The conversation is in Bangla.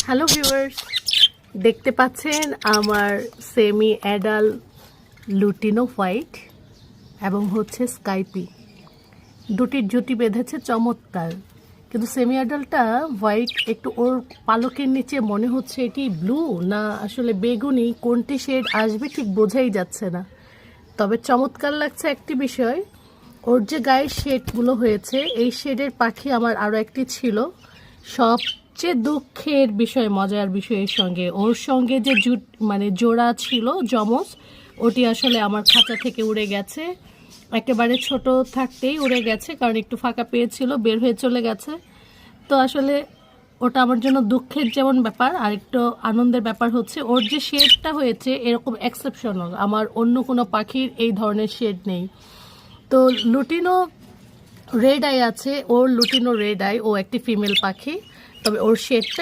হ্যালো ভিউয়ার্স, দেখতে পাচ্ছেন আমার সেমি অ্যাডাল্ট লুটিনো হোয়াইট এবং হচ্ছে স্কাইপি দুটির জুটি বেঁধেছে চমৎকার। কিন্তু সেমি অ্যাডাল্টটা হোয়াইট, একটু ওর পালকের নিচে মনে হচ্ছে এটি ব্লু না আসলে বেগুনি, কোনটি শেড আসবে ঠিক বোঝাই যাচ্ছে না। তবে চমৎকার লাগছে একটি বিষয়, ওর যে গায়ের শেডগুলো হয়েছে এই শেডের পাখি আমার আরও একটি ছিল। সবচেয়ে দুঃখের বিষয়, মজার বিষয়ের সঙ্গে ওর সঙ্গে যে জোড়া ছিল যমজ, ওটি আসলে আমার খাঁচা থেকে উড়ে গেছে। একেবারে ছোট থাকতেই উড়ে গেছে, কারণ একটু ফাঁকা পেয়েছিল, বের হয়ে চলে গেছে। তো আসলে ওটা আমার জন্য দুঃখের যেমন ব্যাপার, আর একটু আনন্দের ব্যাপার হচ্ছে ওর যে শেডটা হয়েছে এরকম এক্সেপশনাল, আমার অন্য কোনো পাখির এই ধরনের শেড নেই। তো লুটিনো রেড আই আছে, ওর লুটিনো রেড আই, ও একটি ফিমেল পাখি, তবে ওর শেডটা